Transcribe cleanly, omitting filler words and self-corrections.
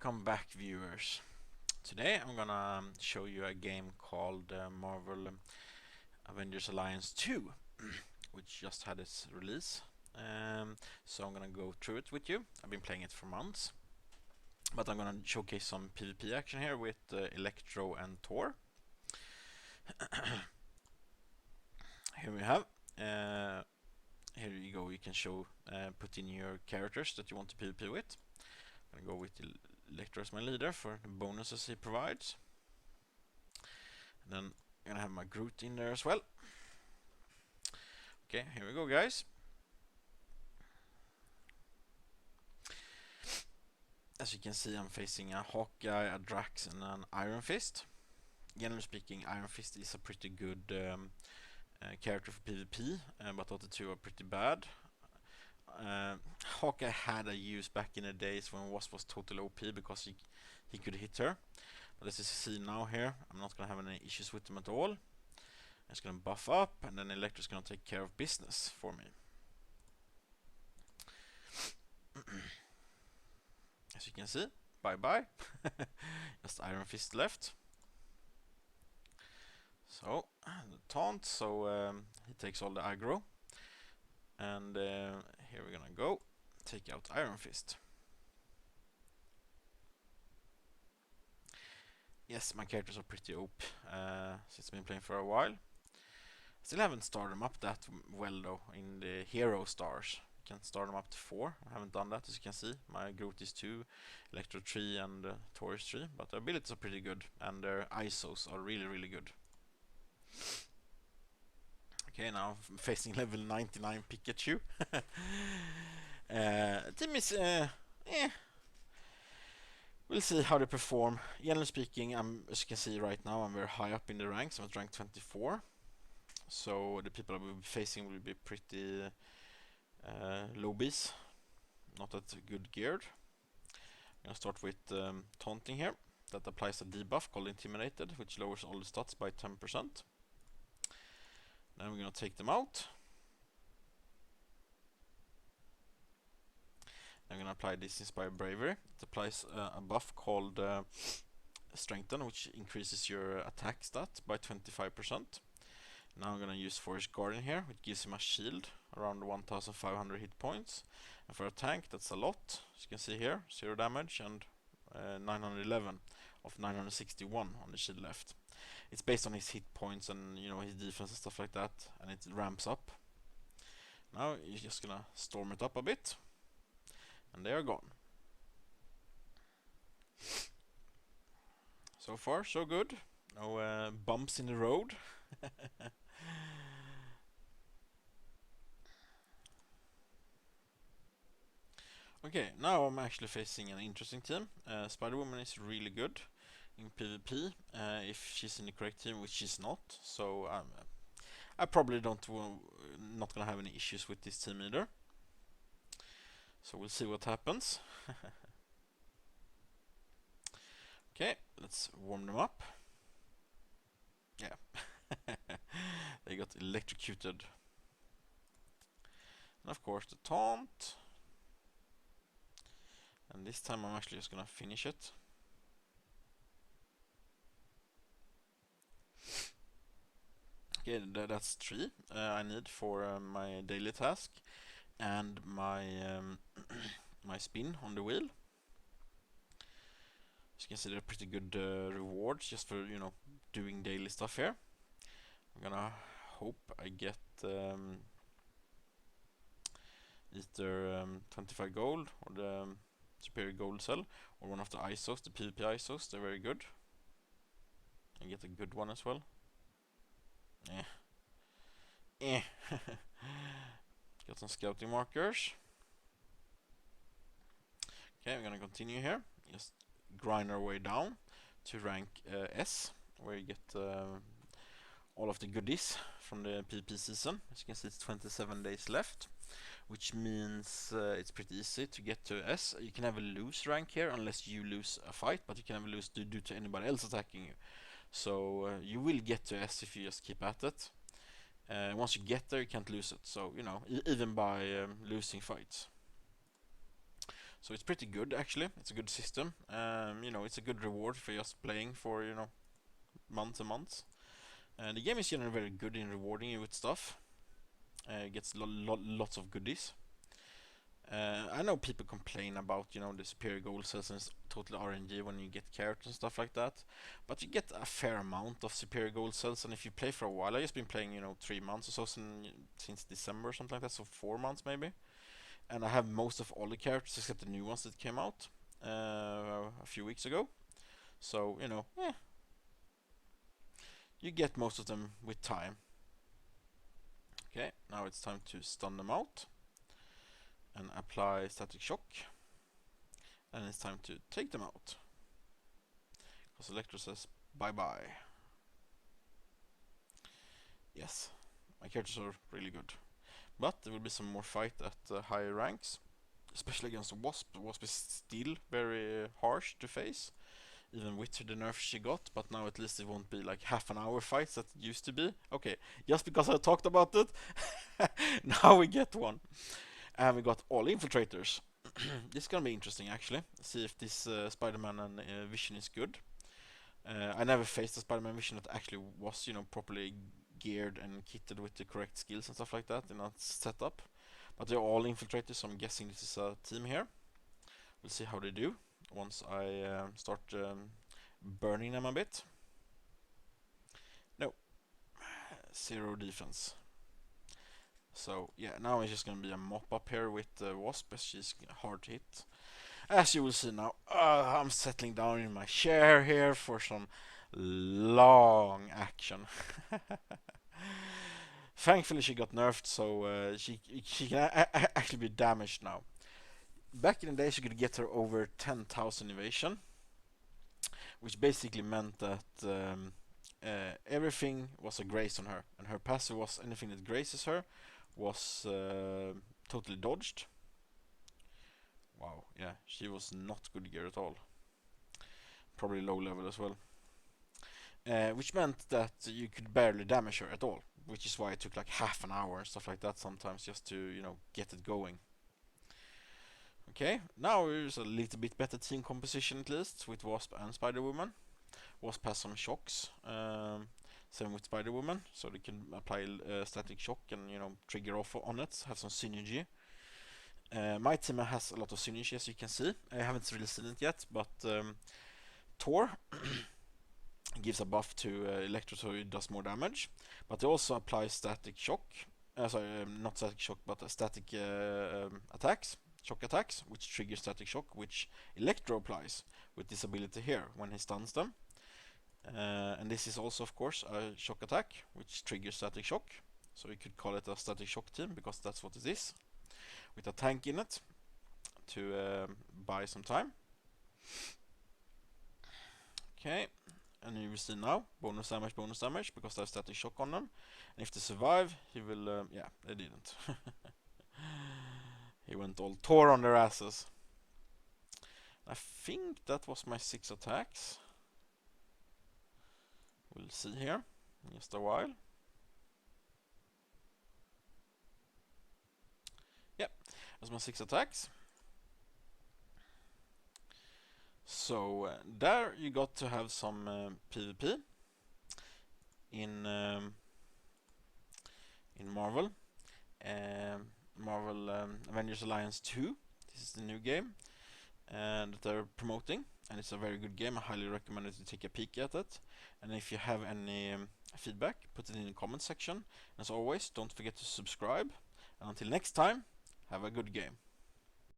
Welcome back, viewers. Today I'm gonna show you a game called Marvel Avengers Alliance 2, which just had its release. So I'm gonna go through it with you. I've been playing it for months, but I'm gonna showcase some PvP action here with Electro and Thor. Here we have. Here you go. You can put in your characters that you want to PvP with. I'm gonna go with Electro as my leader for the bonuses he provides. And then I'm gonna have my Groot in there as well. Okay, here we go, guys. As you can see, I'm facing a Hawkeye, a Drax, and an Iron Fist. Generally speaking, Iron Fist is a pretty good character for PvP, but the other two are pretty bad. Hawkeye had a use back in the days when Wasp was totally OP because he could hit her. But as you see now here, I'm not gonna have any issues with him at all. I'm just gonna buff up, and then Electro's gonna take care of business for me. As you can see, bye-bye. Just Iron Fist left. So, the taunt, so he takes all the aggro. And here we're gonna go, take out Iron Fist. Yes, my characters are pretty OP since I've been playing for a while. Still haven't started them up that well though in the hero stars. You can start them up to 4. I haven't done that, as you can see. My Groot is 2, Electro 3, and Thor is 3. But their abilities are pretty good, and their ISOs are really good. Okay, now I'm facing level 99 Pikachu. Team is we'll see how they perform. Generally speaking, as you can see right now, I'm very high up in the ranks. I'm at rank 24. So the people I will be facing will be pretty low-bees, not that good geared. I'm gonna start with taunting here. That applies a debuff called Intimidated, which lowers all the stats by 10%. Then we're gonna take them out. I'm gonna apply this Inspire Bravery. It applies a buff called Strengthen, which increases your attack stat by 25%. Now I'm gonna use Forest Guardian here, which gives him a shield around 1500 hit points. And for a tank, that's a lot. As you can see here, 0 damage and 911 of 961 on the shield left. It's based on his hit points and his defense and stuff like that, and it ramps up. Now you're just gonna storm it up a bit, and they are gone. So far, so good. No bumps in the road. Okay, now I'm actually facing an interesting team. Spider-Woman is really good in PvP if she's in the correct team, which she's not. So I probably not gonna have any issues with this team either. So we'll see what happens. Okay, let's warm them up. Yeah, they got electrocuted. And of course the taunt. And this time I'm actually just gonna finish it. Okay, that's 3 I need for my daily task and my my spin on the wheel. As you can see, they're pretty good rewards just for doing daily stuff here. I'm gonna hope I get either 25 gold or the superior gold cell, or one of the ISOs, the PvP ISOs. They're very good. I get a good one as well. Got some scouting markers. Okay, I'm gonna continue here. Just grind our way down to rank S, where you get all of the goodies from the PvP season. As you can see, it's 27 days left, which means it's pretty easy to get to S. You can never lose rank here unless you lose a fight, but you can never lose due to anybody else attacking you. So you will get to S if you just keep at it. Once you get there, you can't lose it. So even by losing fights. So it's pretty good actually. It's a good system. You know, it's a good reward for just playing for, you know, months and months. And the game is generally very good in rewarding you with stuff. It gets lots of goodies. I know people complain about, you know, the superior gold cells and it's totally RNG when you get carrots and stuff like that. But you get a fair amount of superior gold cells, and if you play for a while, I've just been playing, you know, 3 months or so since December or something like that, so 4 months maybe. And I have most of all the characters except the new ones that came out a few weeks ago. So, you know, you get most of them with time. Okay, now it's time to stun them out and apply static shock. And it's time to take them out. Because Electro says bye bye. Yes, my characters are really good. But there will be some more fight at higher ranks, especially against the Wasp. The Wasp is still very harsh to face, even with the nerf she got, but now at least it won't be like half an hour fights that it used to be. Okay, just because I talked about it, now we get one. And we got all infiltrators. This is gonna be interesting actually. See if this Spider-Man and Vision is good. I never faced a Spider-Man Vision that actually was, you know, properly geared and kitted with the correct skills and stuff like that in that setup. But they're all infiltrators, so I'm guessing this is a team here. We'll see how they do once I start burning them a bit. No, 0 defense. So yeah, now it's just gonna be a mop up here with Wasp, as she's hard to hit. As you will see now, I'm settling down in my chair here for some long action. Thankfully she got nerfed, so she can actually be damaged now. Back in the day she could get her over 10,000 evasion, which basically meant that everything was a grace on her, and her passive was anything that grazes her was totally dodged. Wow, yeah, she was not good gear at all. Probably low level as well. Which meant that you could barely damage her at all, which is why it took like half an hour and stuff like that sometimes just to, you know, get it going. Okay, now there's a little bit better team composition at least with Wasp and Spider-Woman. Wasp has some shocks, same with Spider-Woman, so they can apply static shock and, you know, trigger off on it, have some synergy. My team has a lot of synergy, as you can see. I haven't really seen it yet, but Thor gives a buff to Electro, so it does more damage. But they also apply static shock. Sorry, not static shock, but static attacks, shock attacks, which trigger static shock, which Electro applies with this ability here when he stuns them. And this is also, of course, a shock attack, which triggers static shock. So you could call it a static shock team, because that's what it is, with a tank in it to buy some time. Okay, and you will see now bonus damage, because there's static shock on them. And if they survive, he will. Yeah, they didn't. He went all Thor on their asses. I think that was my 6 attacks. We'll see here in just a while. Yep, that's my 6 attacks. So there you got to have some PvP in Marvel. Marvel Avengers Alliance 2. This is the new game and they're promoting, and it's a very good game. I highly recommend it to take a peek at it. And if you have any feedback, put it in the comment section. As always, don't forget to subscribe. And until next time, have a good game.